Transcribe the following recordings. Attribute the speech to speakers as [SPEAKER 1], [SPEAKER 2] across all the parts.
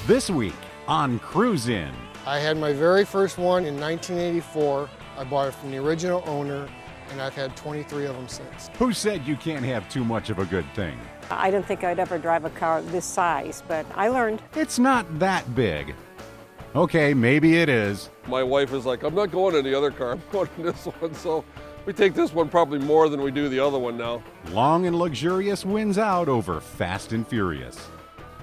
[SPEAKER 1] This week on Cruisin'.
[SPEAKER 2] I had my very first one in 1984. I bought it from the original owner, and I've had 23 of them since.
[SPEAKER 1] Who said you can't have too much of a good thing?
[SPEAKER 3] I didn't think I'd ever drive a car this size, but I learned.
[SPEAKER 1] It's not that big. Okay, maybe it is.
[SPEAKER 4] My wife is like, I'm not going in the other car, I'm going in this one. So we take this one probably more than we do the other one now.
[SPEAKER 1] Long and luxurious wins out over fast and furious.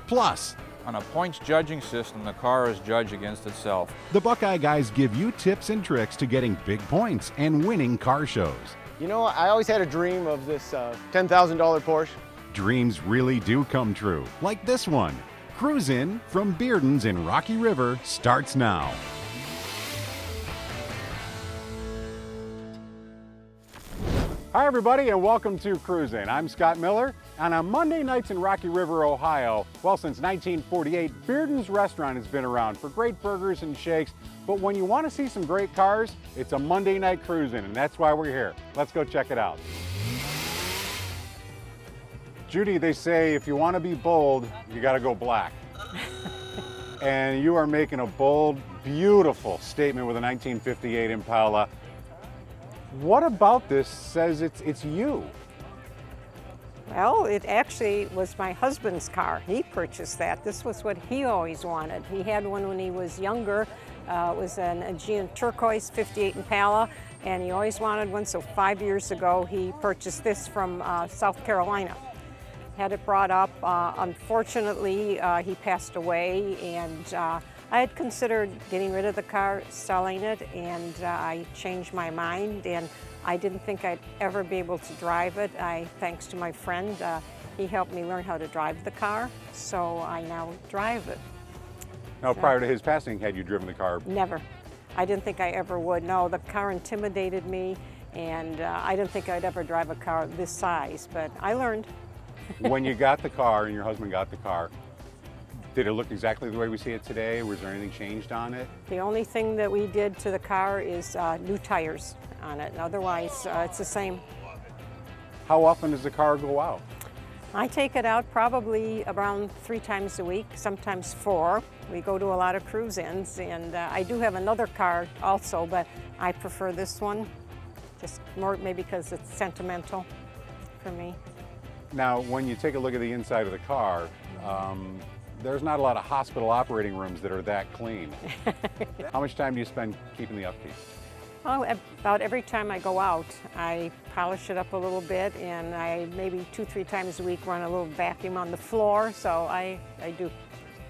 [SPEAKER 1] Plus,
[SPEAKER 5] on a points judging system, the car is judged against itself.
[SPEAKER 1] the Buckeye guys give you tips and tricks to getting big points and winning car shows.
[SPEAKER 6] You know, I always had a dream of this $10,000 Porsche.
[SPEAKER 1] Dreams really do come true, like this one. Cruisin' from Bearden's in Rocky River starts now. Hi everybody and welcome to Cruisin'. I'm Scott Miller, and on Monday nights in Rocky River, Ohio, well, since 1948, Bearden's restaurant has been around for great burgers and shakes, but when you want to see some great cars, it's a Monday night Cruisin', and that's why we're here. Let's go check it out. Judy, they say if you want to be bold, you got to go black. And you are making a bold, beautiful statement with a 1958 Impala. What about this says it's you?
[SPEAKER 3] Well, it actually was my husband's car. He purchased that. This was what he always wanted. He had one when he was younger. It was an Aegean turquoise 58 Impala, and he always wanted one, so 5 years ago he purchased this from South Carolina. Had it brought up. Unfortunately, he passed away, and I had considered getting rid of the car, selling it, and I changed my mind, and I didn't think I'd ever be able to drive it. Thanks to my friend, he helped me learn how to drive the car, so I now drive it.
[SPEAKER 1] Now, prior to his passing, had you driven the car?
[SPEAKER 3] Never. I didn't think I ever would. No, the car intimidated me, and I didn't think I'd ever drive a car this size, but I learned.
[SPEAKER 1] When you got the car and your husband got the car, did it look exactly the way we see it today? Was there anything changed on it?
[SPEAKER 3] The only thing that we did to the car is new tires on it. Otherwise, it's the same.
[SPEAKER 1] How often does the car go out?
[SPEAKER 3] I take it out probably around 3 times a week, sometimes 4. We go to a lot of cruise-ins, and I do have another car also, but I prefer this one, just more maybe because it's sentimental for me.
[SPEAKER 1] Now, when you take a look at the inside of the car, there's not a lot of hospital operating rooms that are that clean. How much time do you spend keeping the upkeep?
[SPEAKER 3] Oh, about every time I go out, I polish it up a little bit, and I maybe 2-3 times a week run a little vacuum on the floor, so I do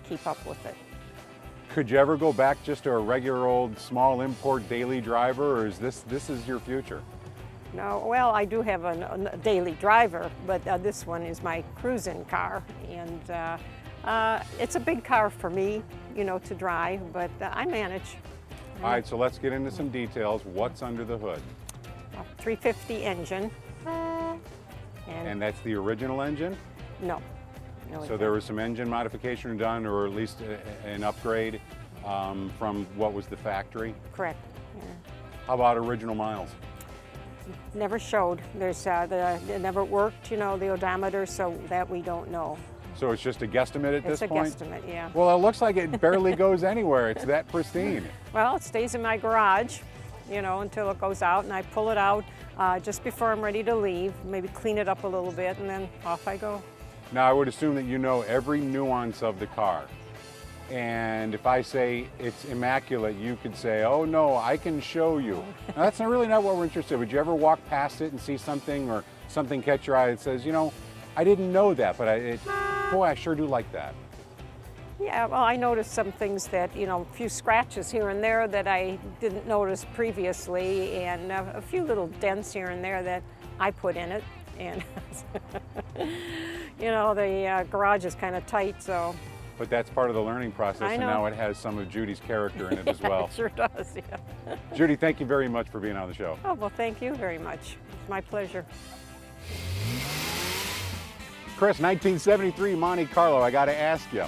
[SPEAKER 3] keep up with it.
[SPEAKER 1] Could you ever go back just to a regular old small import daily driver, or is this is your future?
[SPEAKER 3] No, well, I do have a daily driver, but this one is my cruising car, and it's a big car for me, you know, to drive, but I manage.
[SPEAKER 1] All right, so let's get into some details. What's under the hood?
[SPEAKER 3] A 350 engine.
[SPEAKER 1] And that's the original engine?
[SPEAKER 3] No.
[SPEAKER 1] So there was some engine modification done, or at least an upgrade from what was the factory?
[SPEAKER 3] Correct. Yeah.
[SPEAKER 1] How about original miles?
[SPEAKER 3] Never showed. It never worked, you know, the odometer, so that we don't know.
[SPEAKER 1] So it's just a guesstimate at this point?
[SPEAKER 3] It's a guesstimate, yeah.
[SPEAKER 1] Well, it looks like it barely goes anywhere. It's that pristine.
[SPEAKER 3] Well, it stays in my garage, you know, until it goes out, and I pull it out just before I'm ready to leave, maybe clean it up a little bit, and then off I go.
[SPEAKER 1] Now, I would assume that you know every nuance of the car. And if I say it's immaculate, you could say, oh no, I can show you. Now, that's really not what we're interested in. Would you ever walk past it and see something or something catch your eye that says, you know, I didn't know that, but boy, I sure do like that.
[SPEAKER 3] Yeah, well, I noticed some things that, you know, a few scratches here and there that I didn't notice previously, and a few little dents here and there that I put in it. And, you know, the garage is kind of tight, so.
[SPEAKER 1] But that's part of the learning process, and now it has some of Judy's character in it as well.
[SPEAKER 3] It sure does, yeah.
[SPEAKER 1] Judy, thank you very much for being on the show.
[SPEAKER 3] Oh, well, thank you very much. It's my pleasure.
[SPEAKER 1] Chris, 1973 Monte Carlo, I got to ask you,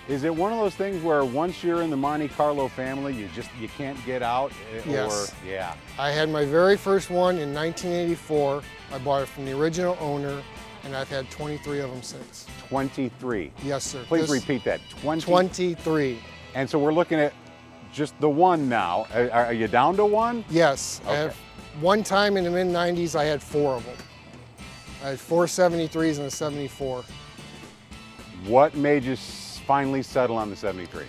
[SPEAKER 1] is it one of those things where once you're in the Monte Carlo family, you can't get out?
[SPEAKER 2] Yes.
[SPEAKER 1] Or, yeah.
[SPEAKER 2] I had my very first one in 1984. I bought it from the original owner, and I've had 23 of them since.
[SPEAKER 1] 23.
[SPEAKER 2] Yes, sir.
[SPEAKER 1] Please repeat that.
[SPEAKER 2] 23.
[SPEAKER 1] And so we're looking at just the one now. Are you down to one?
[SPEAKER 2] Yes.
[SPEAKER 1] Okay.
[SPEAKER 2] I have, one time in the mid-90s, I had 4 of them. I had 4 73s and a 74.
[SPEAKER 1] What made you finally settle on the 73?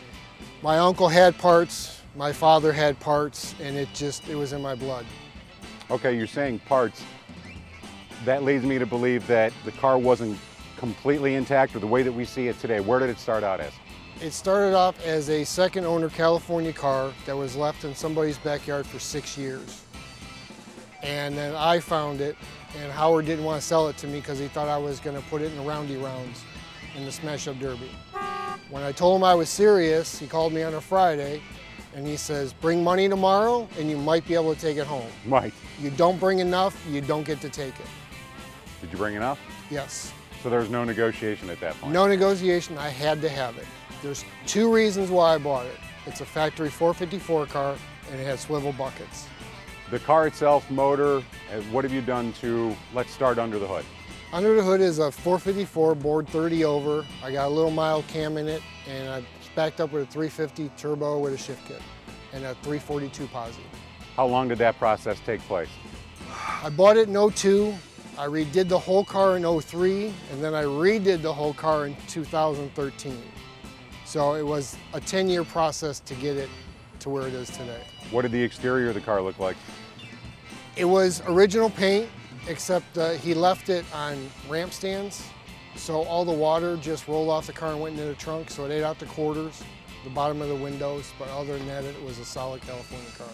[SPEAKER 2] My uncle had parts, my father had parts, and it was in my blood.
[SPEAKER 1] Okay, you're saying parts. That leads me to believe that the car wasn't completely intact, or the way that we see it today. Where did it start out as?
[SPEAKER 2] It started off as a second owner California car that was left in somebody's backyard for 6 years. And then I found it, and Howard didn't want to sell it to me because he thought I was going to put it in the roundy rounds in the Smash Up Derby. When I told him I was serious, he called me on a Friday and he says, bring money tomorrow and you might be able to take it home.
[SPEAKER 1] Right.
[SPEAKER 2] You don't bring enough, you don't get to take it.
[SPEAKER 1] Did you bring enough?
[SPEAKER 2] Yes.
[SPEAKER 1] So there was no negotiation at that point?
[SPEAKER 2] No negotiation, I had to have it. There's 2 reasons why I bought it. It's a factory 454 car and it has swivel buckets.
[SPEAKER 1] The car itself, motor, what have you done to, let's start under the hood.
[SPEAKER 2] Under the hood is a 454 bored 30 over. I got a little mild cam in it, and I backed up with a 350 turbo with a shift kit and a 342 posi.
[SPEAKER 1] How long did that process take place?
[SPEAKER 2] I bought it in 02. I redid the whole car in 03, and then I redid the whole car in 2013. So it was a 10-year process to get it to where it is today.
[SPEAKER 1] What did the exterior of the car look like?
[SPEAKER 2] It was original paint, except he left it on ramp stands. So all the water just rolled off the car and went into the trunk, so it ate out the quarters, the bottom of the windows, but other than that, it was a solid California car.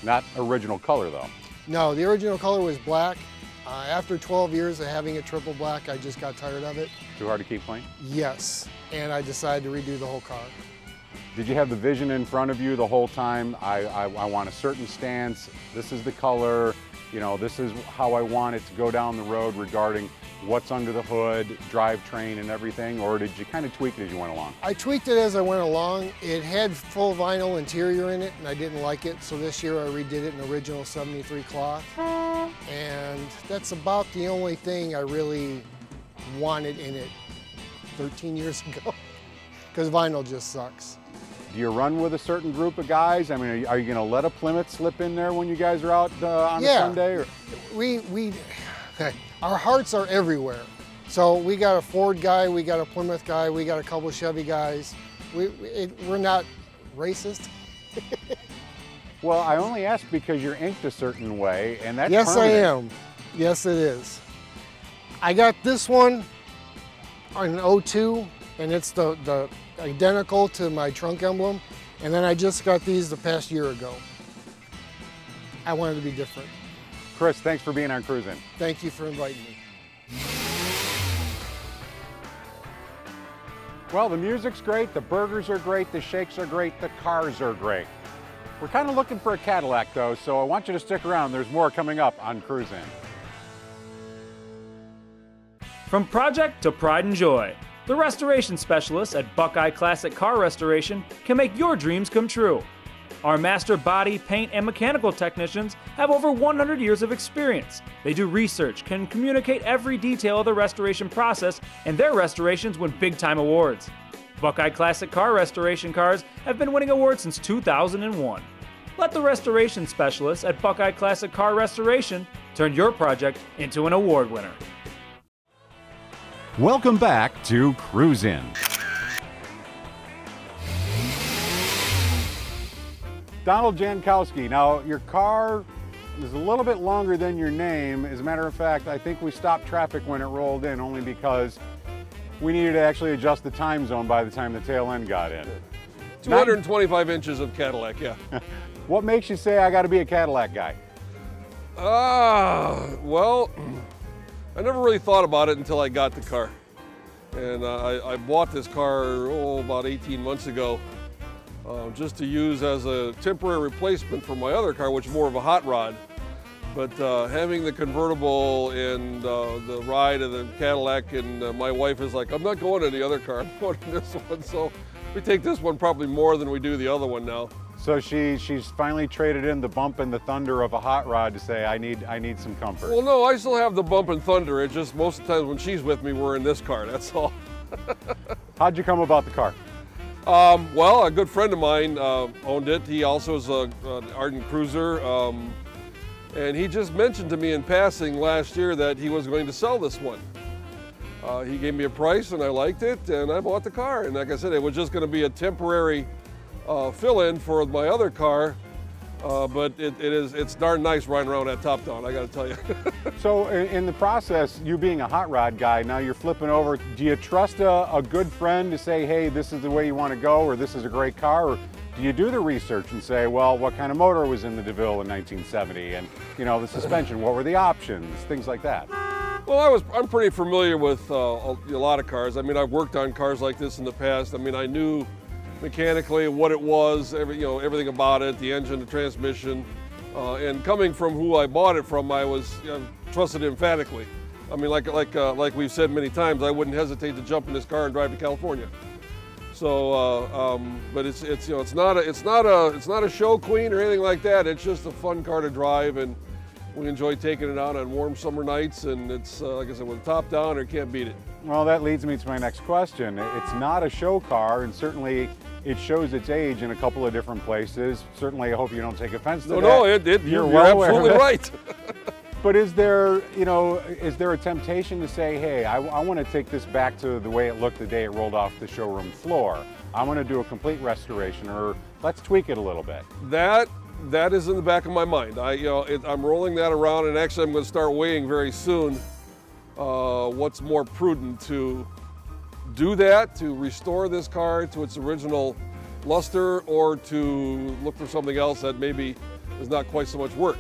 [SPEAKER 1] Not original color though.
[SPEAKER 2] No, the original color was black. After 12 years of having it triple black, I just got tired of it.
[SPEAKER 1] Too hard to keep clean?
[SPEAKER 2] Yes, and I decided to redo the whole car.
[SPEAKER 1] Did you have the vision in front of you the whole time? I want a certain stance, this is the color, you know, this is how I want it to go down the road regarding what's under the hood, drivetrain and everything, or did you kind of tweak it as you went along?
[SPEAKER 2] I tweaked it as I went along. It had full vinyl interior in it and I didn't like it, so this year I redid it in original 73 cloth. And that's about the only thing I really wanted in it 13 years ago, because vinyl just sucks.
[SPEAKER 1] Do you run with a certain group of guys? I mean, are you going to let a Plymouth slip in there when you guys are out on a Sunday? Or?
[SPEAKER 2] Our hearts are everywhere. So we got a Ford guy, we got a Plymouth guy, we got a couple Chevy guys. We're not racist.
[SPEAKER 1] Well, I only ask because you're inked a certain way, and that's
[SPEAKER 2] Yes,
[SPEAKER 1] permanent.
[SPEAKER 2] I am. Yes, it is. I got this one in 02, and it's the identical to my trunk emblem, and then I just got these the past year ago. I wanted to be different.
[SPEAKER 1] Chris, thanks for being on Cruisin'.
[SPEAKER 2] Thank you for inviting me.
[SPEAKER 1] Well, the music's great, the burgers are great, the shakes are great, the cars are great. We're kind of looking for a Cadillac though, so I want you to stick around. There's more coming up on Cruisin'.
[SPEAKER 7] From project to pride and joy, the restoration specialists at Buckeye Classic Car Restoration can make your dreams come true. Our master body, paint, and mechanical technicians have over 100 years of experience. They do research, can communicate every detail of the restoration process, and their restorations win big-time awards. Buckeye Classic Car Restoration cars have been winning awards since 2001. Let the restoration specialists at Buckeye Classic Car Restoration turn your project into an award winner.
[SPEAKER 1] Welcome back to Cruisin'. Donald Jankowski. Now, your car is a little bit longer than your name. As a matter of fact, I think we stopped traffic when it rolled in only because we needed to actually adjust the time zone by the time the tail end got in.
[SPEAKER 4] 225 inches of Cadillac, yeah.
[SPEAKER 1] What makes you say I got to be a Cadillac guy?
[SPEAKER 4] Well, I never really thought about it until I got the car. And I bought this car, about 18 months ago, just to use as a temporary replacement for my other car, which is more of a hot rod. But having the convertible and the ride of the Cadillac, and my wife is like, I'm not going in the other car, I'm going in this one. So we take this one probably more than we do the other one now.
[SPEAKER 1] So she's finally traded in the bump and the thunder of a hot rod to say, I need some comfort.
[SPEAKER 4] Well, no, I still have the bump and thunder. It just most of the times when she's with me, we're in this car, that's all.
[SPEAKER 1] How'd you come about the car?
[SPEAKER 4] Well, a good friend of mine owned it. He also is an ardent cruiser. And he just mentioned to me in passing last year that he was going to sell this one. He gave me a price and I liked it and I bought the car. And like I said, it was just going to be a temporary fill-in for my other car. But it's darn nice riding around that top down, I got to tell you.
[SPEAKER 1] So in the process, you being a hot rod guy, now you're flipping over. Do you trust a good friend to say, hey, this is the way you want to go, or this is a great car? Or do you do the research and say, well, what kind of motor was in the DeVille in 1970? And, you know, the suspension, what were the options? Things like that.
[SPEAKER 4] Well, I'm pretty familiar with a lot of cars. I mean, I've worked on cars like this in the past. I mean, I knew mechanically what it was, everything about it, the engine, the transmission. And coming from who I bought it from, I was trusted emphatically. I mean, like we've said many times, I wouldn't hesitate to jump in this car and drive to California. So, but it's not a show queen or anything like that. It's just a fun car to drive, and we enjoy taking it out on warm summer nights. And it's like I said, with the top down, you can't beat it.
[SPEAKER 1] Well, that leads me to my next question. It's not a show car, and certainly it shows its age in a couple of different places. Certainly, I hope you don't take offense to that.
[SPEAKER 4] No, you're absolutely right.
[SPEAKER 1] But is there a temptation to say, hey, I want to take this back to the way it looked the day it rolled off the showroom floor. I want to do a complete restoration, or let's tweak it a little bit.
[SPEAKER 4] That is in the back of my mind. I'm rolling that around, and actually I'm going to start weighing very soon what's more prudent, to do that, to restore this car to its original luster, or to look for something else that maybe is not quite so much work.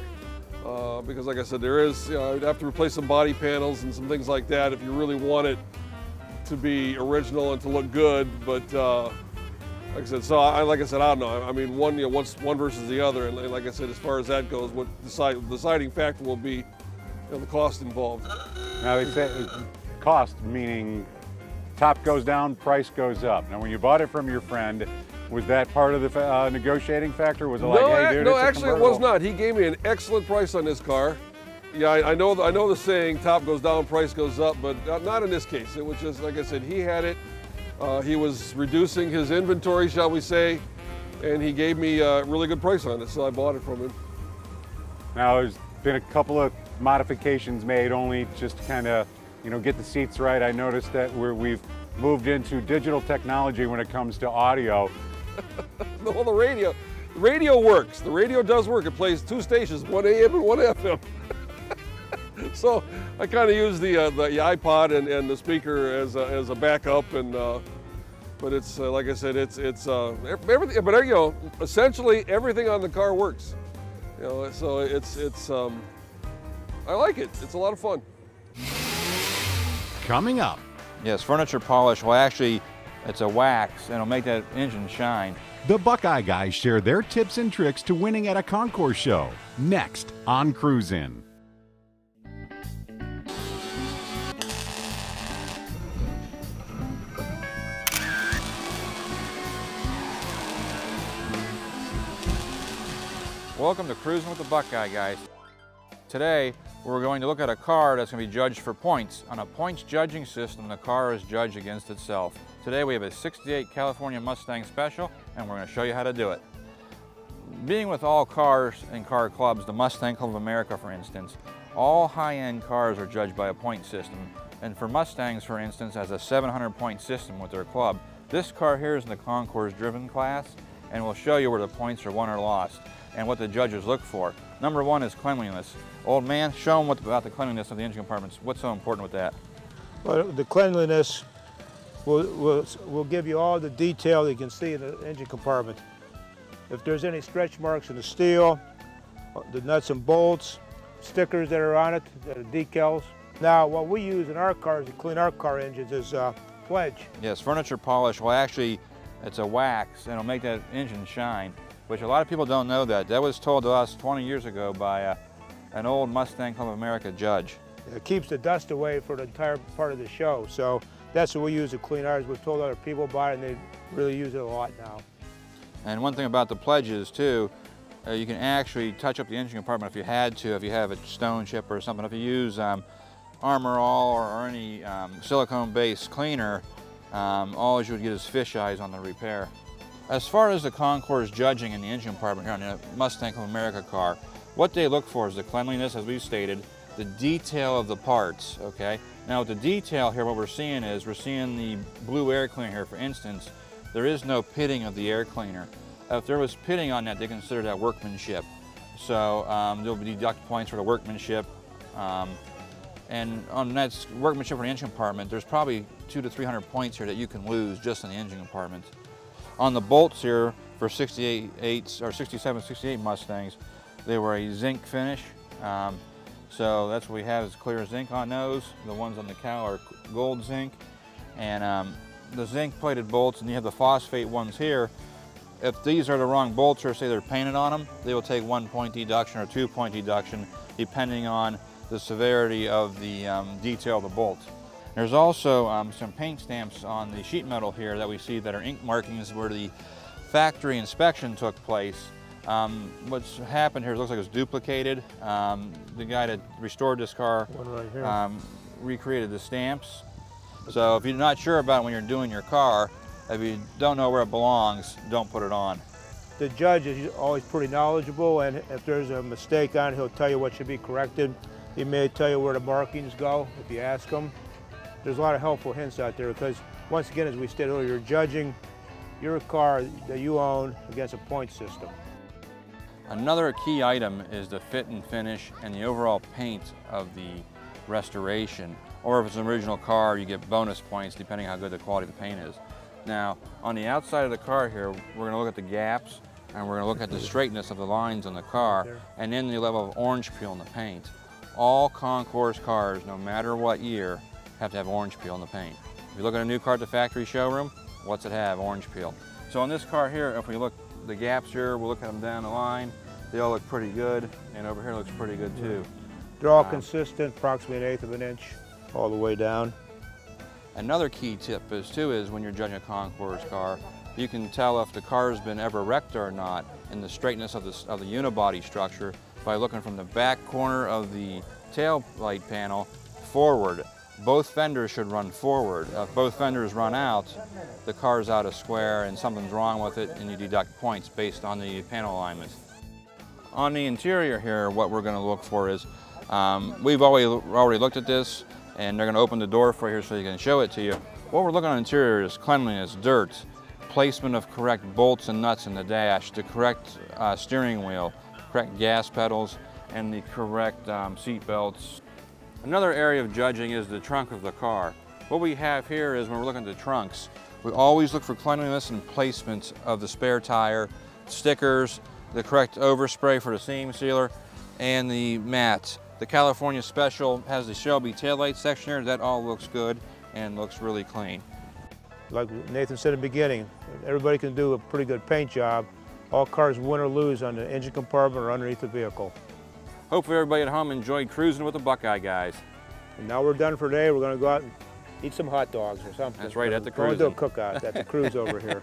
[SPEAKER 4] Because like I said, I'd have to replace some body panels and some things like that if you really want it to be original and to look good. But like I said, I don't know. I mean, what's one versus the other, and like I said, as far as that goes, what the deciding factor will be the cost involved.
[SPEAKER 1] Now they say cost, meaning top goes down, price goes up. Now when you bought it from your friend, was that part of the negotiating factor? Was it like, hey dude,
[SPEAKER 4] no, actually it was not. He gave me an excellent price on this car. Yeah, I know the saying, top goes down, price goes up, but not in this case. It was just, like I said, he had it. He was reducing his inventory, shall we say, and he gave me a really good price on it, so I bought it from him.
[SPEAKER 1] Now there's been a couple of modifications made, only just to kind of, get the seats right. I noticed that we've moved into digital technology when it comes to audio.
[SPEAKER 4] Well, the radio works. The radio does work. It plays two stations, one AM and one FM. So I kind of use the iPod and the speaker as a backup, and but it's like I said, it's everything. But essentially everything on the car works. So it's I like it. It's a lot of fun.
[SPEAKER 8] Coming up.
[SPEAKER 5] Yes, furniture polish. Well, actually, it's a wax, and it'll make that engine shine.
[SPEAKER 8] The Buckeye guys share their tips and tricks to winning at a concourse show. Next on Cruise In.
[SPEAKER 5] Welcome to Cruising with the Buckeye guys. Today, we're going to look at a car that's going to be judged for points. On a points judging system, the car is judged against itself. Today we have a 68 California Mustang Special, and we're going to show you how to do it. Being with all cars and car clubs, the Mustang Club of America for instance, all high-end cars are judged by a point system. And for Mustangs, for instance, has a 700-point system with their club. This car here is in the concourse driven class, and we'll show you where the points are won or lost and what the judges look for. Number one is cleanliness. Old man, show them about the cleanliness of the engine compartments. What's so important with that?
[SPEAKER 9] Well, the cleanliness will give you all the detail you can see in the engine compartment. If there's any stretch marks in the steel, the nuts and bolts, stickers that are on it, that are decals. Now, what we use in our cars to clean our car engines is pledge.
[SPEAKER 5] Yes, furniture polish. Well, actually, it's a wax, and it'll make that engine shine, which a lot of people don't know that. That was told to us 20 years ago by an old Mustang Club of America judge.
[SPEAKER 9] It keeps the dust away for the entire part of the show, so that's what we use to clean ours. We've told other people about it, and they really use it a lot now.
[SPEAKER 5] And one thing about the pledges too, you can actually touch up the engine compartment if you had to, if you have a stone chip or something. If you use Armor All or any silicone-based cleaner, all you would get is fish eyes on the repair. As far as the concours judging in the engine compartment here on a Mustang of America car, what they look for is the cleanliness, as we've stated, the detail of the parts, okay? Now with the detail here, what we're seeing the blue air cleaner here, for instance. There is no pitting of the air cleaner. If there was pitting on that, they consider that workmanship. So they'll deduct points for the workmanship. And on that workmanship for the engine compartment, there's probably 200 to 300 points here that you can lose just in the engine compartment. On the bolts here for 68s or 67, 68 Mustangs, they were a zinc finish. So that's what we have is clear zinc on those. The ones on the cow are gold zinc. And the zinc plated bolts, and you have the phosphate ones here. If these are the wrong bolts, or say they're painted on them, they will take 1 point deduction or 2 point deduction depending on the severity of the detail of the bolt. There's also some paint stamps on the sheet metal here that we see that are ink markings where the factory inspection took place. What's happened here, it looks like it was duplicated. The guy that restored this car recreated the stamps. So if you're not sure about it when you're doing your car, if you don't know where it belongs, don't put it on.
[SPEAKER 9] The judge is always pretty knowledgeable, and if there's a mistake on it, he'll tell you what should be corrected. He may tell you where the markings go if you ask him. There's a lot of helpful hints out there because, once again, as we stated earlier, you're judging your car that you own against a point system.
[SPEAKER 5] Another key item is the fit and finish and the overall paint of the restoration. Or if it's an original car, you get bonus points depending on how good the quality of the paint is. Now, on the outside of the car here, we're going to look at the gaps and we're going to look at the straightness of the lines on the car and then the level of orange peel in the paint. All concours cars, no matter what year, have to have orange peel in the paint. If you look at a new car at the factory showroom, what's it have? Orange peel. So on this car here, if we look the gaps here, we'll look at them down the line. They all look pretty good, and over here looks pretty good too.
[SPEAKER 9] They're all consistent, approximately 1/8 of an inch all the way down.
[SPEAKER 5] Another key tip is when you're judging a concours car, you can tell if the car's been ever wrecked or not in the straightness of the unibody structure by looking from the back corner of the tail light panel forward. Both fenders should run forward. If both fenders run out, the car's out of square and something's wrong with it, and you deduct points based on the panel alignment. On the interior here, what we're going to look for is, we've already looked at this, and they're going to open the door for you so you can show it to you. What we're looking on the interior is cleanliness, dirt, placement of correct bolts and nuts in the dash, the correct steering wheel, correct gas pedals, and the correct seat belts. Another area of judging is the trunk of the car. What we have here is when we're looking at the trunks, we always look for cleanliness and placement of the spare tire, stickers, the correct overspray for the seam sealer, and the mats. The California Special has the Shelby taillight section here. That all looks good and looks really clean.
[SPEAKER 9] Like Nathan said in the beginning, everybody can do a pretty good paint job. All cars win or lose on the engine compartment or underneath the vehicle.
[SPEAKER 5] Hopefully everybody at home enjoyed cruising with the Buckeye guys.
[SPEAKER 9] And now we're done for today. We're going to go out and eat some hot dogs or something.
[SPEAKER 5] That's right, at the cruise.
[SPEAKER 9] Going to a cookout at the cruise over here.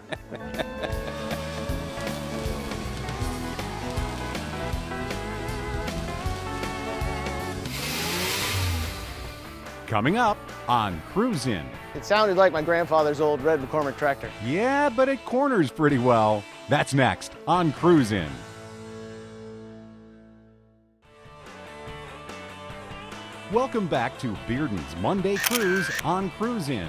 [SPEAKER 8] Coming up on Cruisin'.
[SPEAKER 6] It sounded like my grandfather's old red McCormick tractor.
[SPEAKER 8] Yeah, but it corners pretty well. That's next on Cruisin'. Welcome back to Bearden's Monday Cruise on Cruisin'.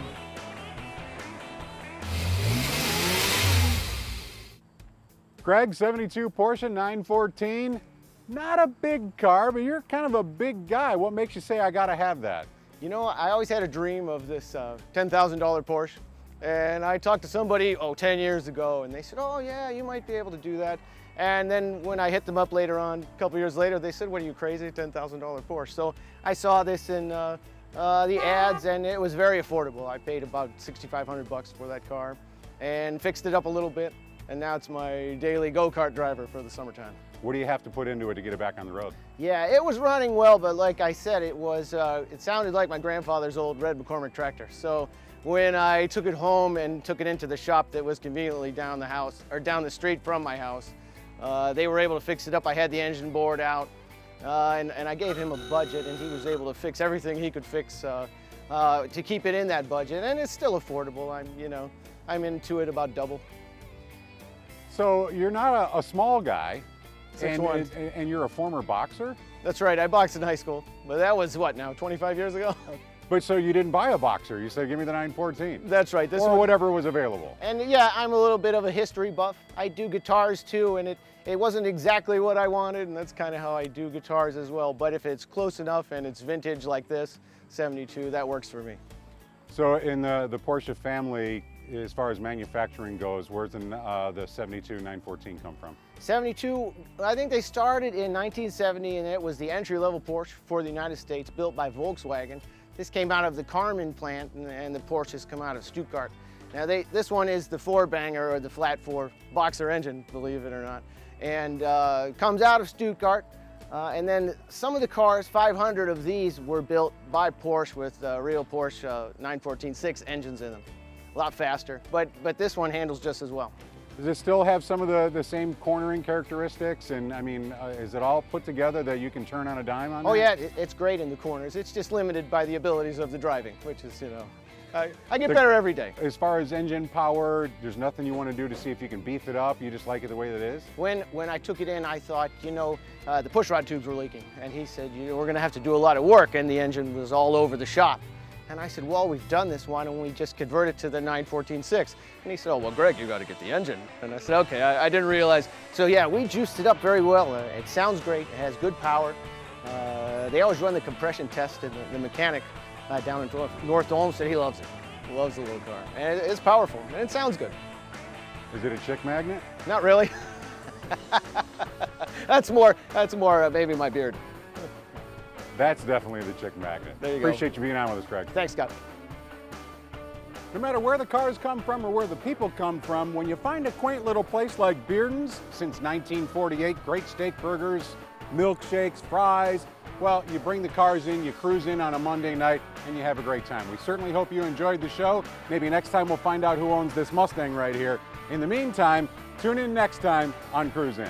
[SPEAKER 1] Greg, 72 Porsche 914. Not a big car, but you're kind of a big guy. What makes you say I gotta have that?
[SPEAKER 6] You know, I always had a dream of this $10,000 Porsche. And I talked to somebody, 10 years ago, and they said, oh yeah, you might be able to do that. And then when I hit them up later on, a couple years later, they said, what are you, crazy, $10,000 Porsche? So I saw this in the ads, and it was very affordable. I paid about $6,500 for that car and fixed it up a little bit. And now it's my daily go-kart driver for the summertime.
[SPEAKER 1] What do you have to put into it to get it back on the road?
[SPEAKER 6] Yeah, it was running well, but like I said, it sounded like my grandfather's old red McCormick tractor. So when I took it home and took it into the shop that was conveniently down the house, or down the street from my house. They were able to fix it up. I had the engine board out, and I gave him a budget, and he was able to fix everything he could fix to keep it in that budget, and it's still affordable. I'm into it about double.
[SPEAKER 1] So you're not a small guy,
[SPEAKER 6] 6'1".
[SPEAKER 1] and you're a former boxer?
[SPEAKER 6] That's right, I boxed in high school, but that was what now, 25 years ago?
[SPEAKER 1] But so you didn't buy a boxer, you said give me the 914.
[SPEAKER 6] That's right.
[SPEAKER 1] Or whatever was available.
[SPEAKER 6] And yeah, I'm a little bit of a history buff. I do guitars too, and it wasn't exactly what I wanted, and that's kind of how I do guitars as well. But if it's close enough and it's vintage like this, 72, that works for me.
[SPEAKER 1] So in the Porsche family, as far as manufacturing goes, where's the 72 914 come from?
[SPEAKER 6] 72, I think they started in 1970, and it was the entry-level Porsche for the United States, built by Volkswagen. This came out of the Carmen plant, and the Porsches come out of Stuttgart. Now this one is the four-banger, or the flat four boxer engine, believe it or not, and comes out of Stuttgart. And then some of the cars, 500 of these, were built by Porsche with real Porsche 914-6 engines in them. A lot faster, but this one handles just as well.
[SPEAKER 1] Does it still have some of the same cornering characteristics? And I mean, is it all put together that you can turn on a dime on?
[SPEAKER 6] Oh yeah, it's great in the corners. It's just limited by the abilities of the driving, which is, I get better every day.
[SPEAKER 1] As far as engine power, there's nothing you want to do to see if you can beef it up? You just like it the way that it is?
[SPEAKER 6] When I took it in, I thought, the pushrod tubes were leaking. And he said, we're going to have to do a lot of work, and the engine was all over the shop. And I said, well, we've done this, why don't we just convert it to the 914-6? And he said, oh, well, Greg, you got to get the engine. And I said, okay, I didn't realize. So yeah, we juiced it up very well. It sounds great, it has good power. They always run the compression test, and the mechanic down in North Olmsted, he loves it. He loves the little car. And it's powerful, and it sounds good.
[SPEAKER 1] Is it a chick magnet?
[SPEAKER 6] Not really. That's more maybe my beard.
[SPEAKER 1] That's definitely the chick magnet.
[SPEAKER 6] There you go.
[SPEAKER 1] Appreciate you being on with us, Greg.
[SPEAKER 6] Thanks, Scott.
[SPEAKER 1] No matter where the cars come from or where the people come from, when you find a quaint little place like Bearden's, since 1948, great steak burgers, milkshakes, fries, well, you bring the cars in, you cruise in on a Monday night, and you have a great time. We certainly hope you enjoyed the show. Maybe next time we'll find out who owns this Mustang right here. In the meantime, tune in next time on Cruise In.